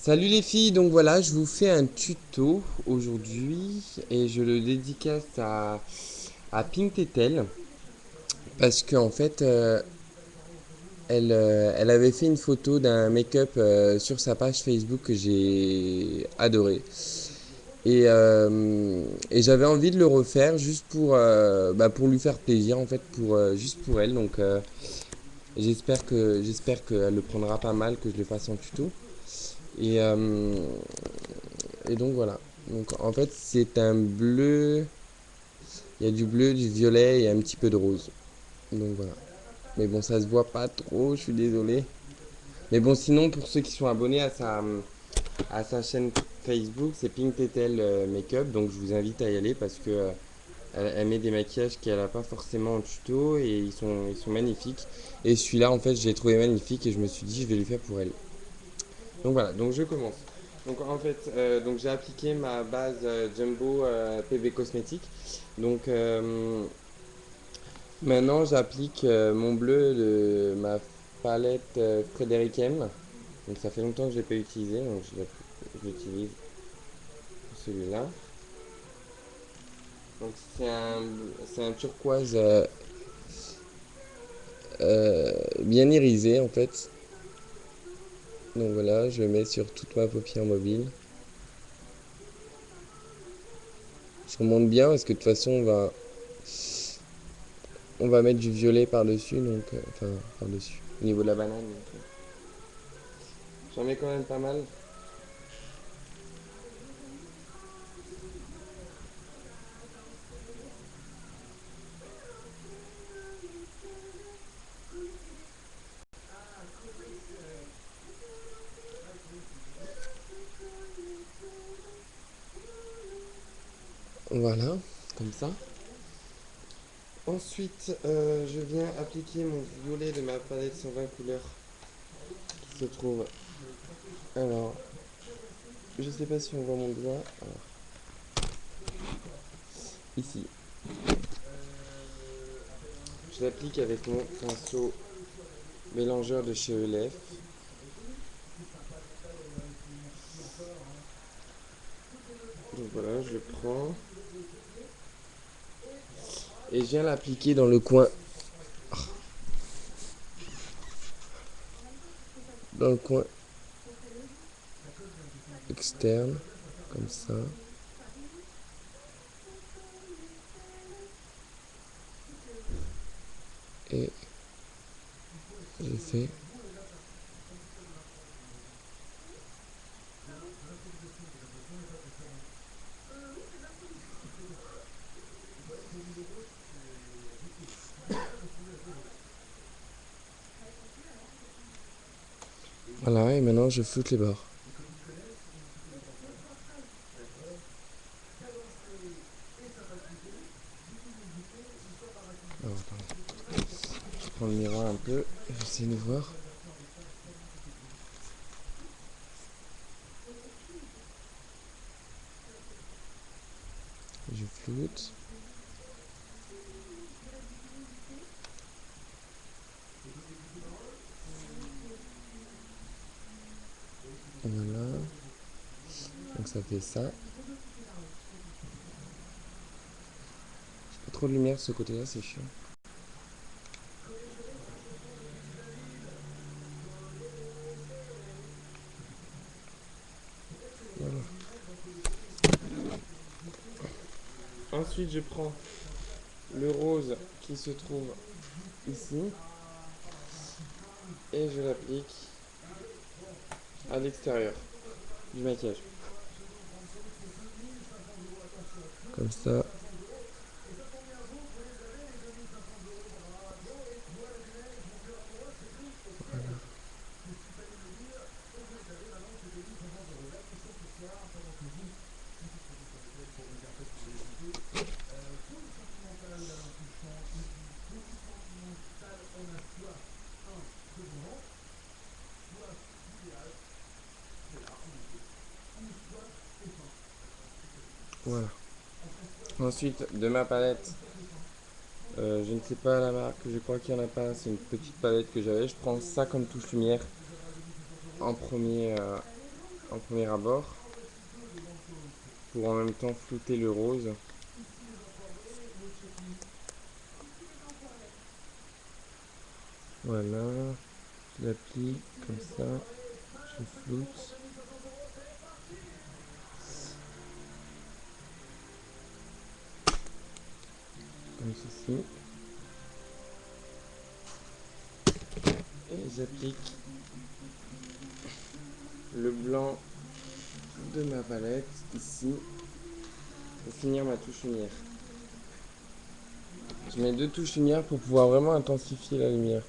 Salut les filles, donc voilà, je vous fais un tuto aujourd'hui et je le dédicace à Pink Tetel parce qu'en fait, elle avait fait une photo d'un make-up sur sa page Facebook que j'ai adoré. Et j'avais envie de le refaire juste pour lui faire plaisir, en fait, juste pour elle. Donc j'espère qu'elle le prendra pas mal, que je le fasse en tuto. Et, euh, et donc voilà. Donc en fait, c'est un bleu. Il y a du bleu, du violet et un petit peu de rose. Donc voilà. Mais bon, ça se voit pas trop, je suis désolé. Mais bon, sinon, pour ceux qui sont abonnés à sa chaîne Facebook, c'est Pink Tetel Makeup. Donc je vous invite à y aller parce que elle met des maquillages qu'elle a pas forcément en tuto et ils sont magnifiques. Et celui-là, en fait, je l'ai trouvé magnifique et je me suis dit, je vais le faire pour elle. Donc voilà, donc je commence. Donc en fait, donc j'ai appliqué ma base Jumbo PB Cosmétique. Donc maintenant j'applique mon bleu de ma palette Frédéric M. Donc ça fait longtemps que je ne l'ai pas utilisé, donc je l'utilise celui-là. Donc c'est un turquoise bien irisé en fait. Donc voilà, je le mets sur toute ma paupière mobile. Je remonte bien parce que de toute façon on va mettre du violet par-dessus, donc enfin par-dessus, au niveau de la banane. J'en mets quand même pas mal. Voilà, comme ça. Ensuite, je viens appliquer mon violet de ma palette 120 couleurs qui se trouve. Alors, je sais pas si on voit mon doigt. Alors, ici. Je l'applique avec mon pinceau mélangeur de chez ELF. Donc voilà, je le prends. Et je viens l'appliquer dans le coin externe, comme ça. Et je fais. Voilà, et maintenant je floute les bords. Alors, attends, je prends le miroir un peu, j'essaie de voir. Je floute. Voilà. Donc ça fait ça. Pas trop de lumière de ce côté-là, c'est chiant. Voilà. Ensuite, je prends le rose qui se trouve ici et je l'applique à l'extérieur du maquillage. Comme ça. Voilà. Ensuite, de ma palette, je ne sais pas la marque, je crois qu'il n'y en a pas, c'est une petite palette que j'avais. Je prends ça comme touche lumière en premier en premier abord pour en même temps flouter le rose. Voilà, je l'applique comme ça, je floute. Comme ceci. Et j'applique le blanc de ma palette ici pour finir ma touche lumière. Je mets 2 touches lumière pour pouvoir vraiment intensifier la lumière.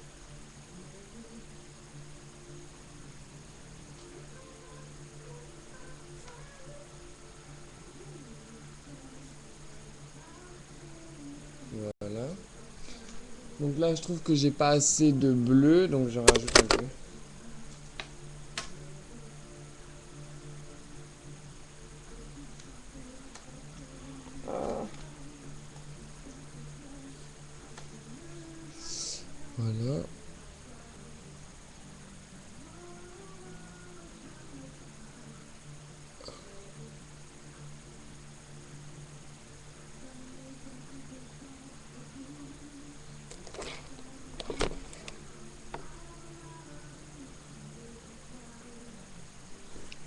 Voilà. Donc là, je trouve que j'ai pas assez de bleu, donc j'en rajoute un peu. Voilà.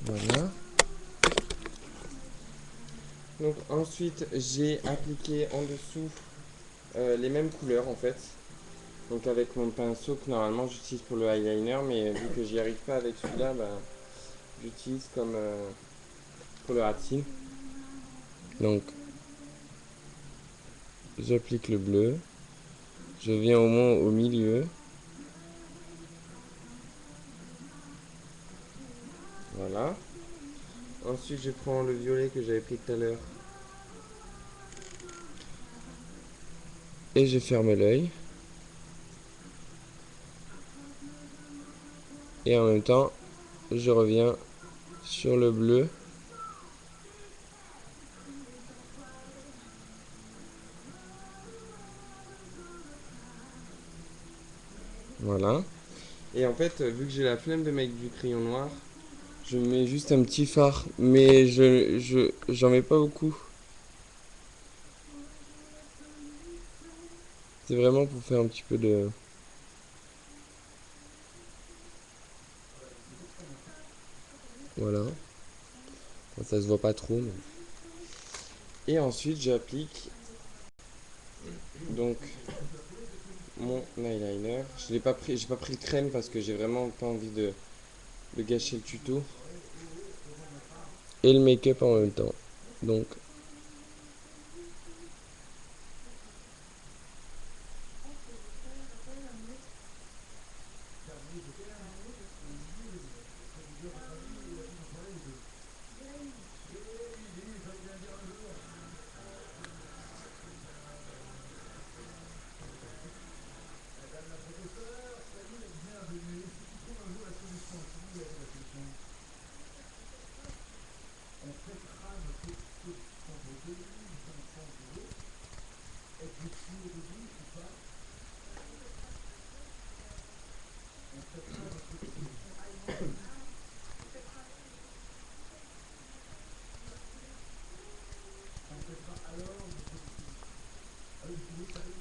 Voilà. Donc ensuite, j'ai appliqué en dessous les mêmes couleurs en fait. Donc avec mon pinceau que normalement j'utilise pour le eyeliner, mais vu que j'y arrive pas avec celui-là, bah, j'utilise comme pour le hâte-cils. Donc j'applique le bleu, je viens au moins au milieu, voilà. Ensuite je prends le violet que j'avais pris tout à l'heure et je ferme l'œil. Et en même temps, je reviens sur le bleu. Voilà. Et en fait, vu que j'ai la flemme de mettre du crayon noir, je mets juste un petit fard. Mais j'en mets pas beaucoup. C'est vraiment pour faire un petit peu de... Voilà. Bon, ça se voit pas trop. Mais... Et ensuite, j'applique donc mon eyeliner. Je l'ai pas pris, j'ai pas pris le crème parce que j'ai vraiment pas envie de gâcher le tuto. Et le make-up en même temps. Donc,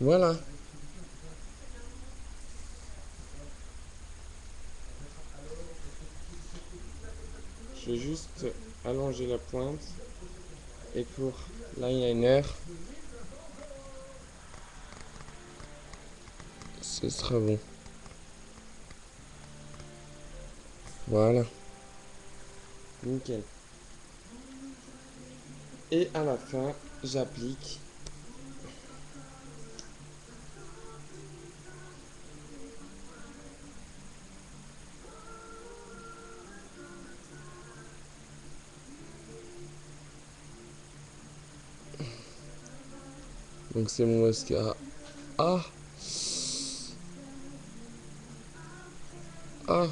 voilà. Je vais juste allonger la pointe. Et pour l'eyeliner, ce sera bon. Voilà. Nickel. Et à la fin, j'applique donc c'est mon mascara. Ah. Ah.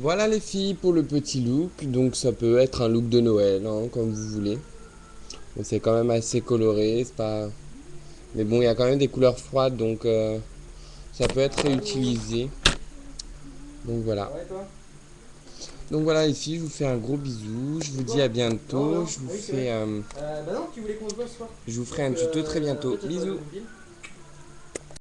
Voilà les filles pour le petit look. Donc ça peut être un look de Noël, hein, comme vous voulez. Bon, c'est quand même assez coloré, c'est pas... Mais bon, il y a quand même des couleurs froides, donc ça peut être réutilisé. Donc voilà. Ouais, toi? Donc voilà les filles, je vous fais un gros bisou. Je vous dis Quoi? à Non, bientôt. non. Ah oui, c'est vrai. Bah non, tu voulais qu'on se voit ce soir. Je vous ferai Donc, un tuto très en bientôt. fait, j'attends la Bisous. Blueville.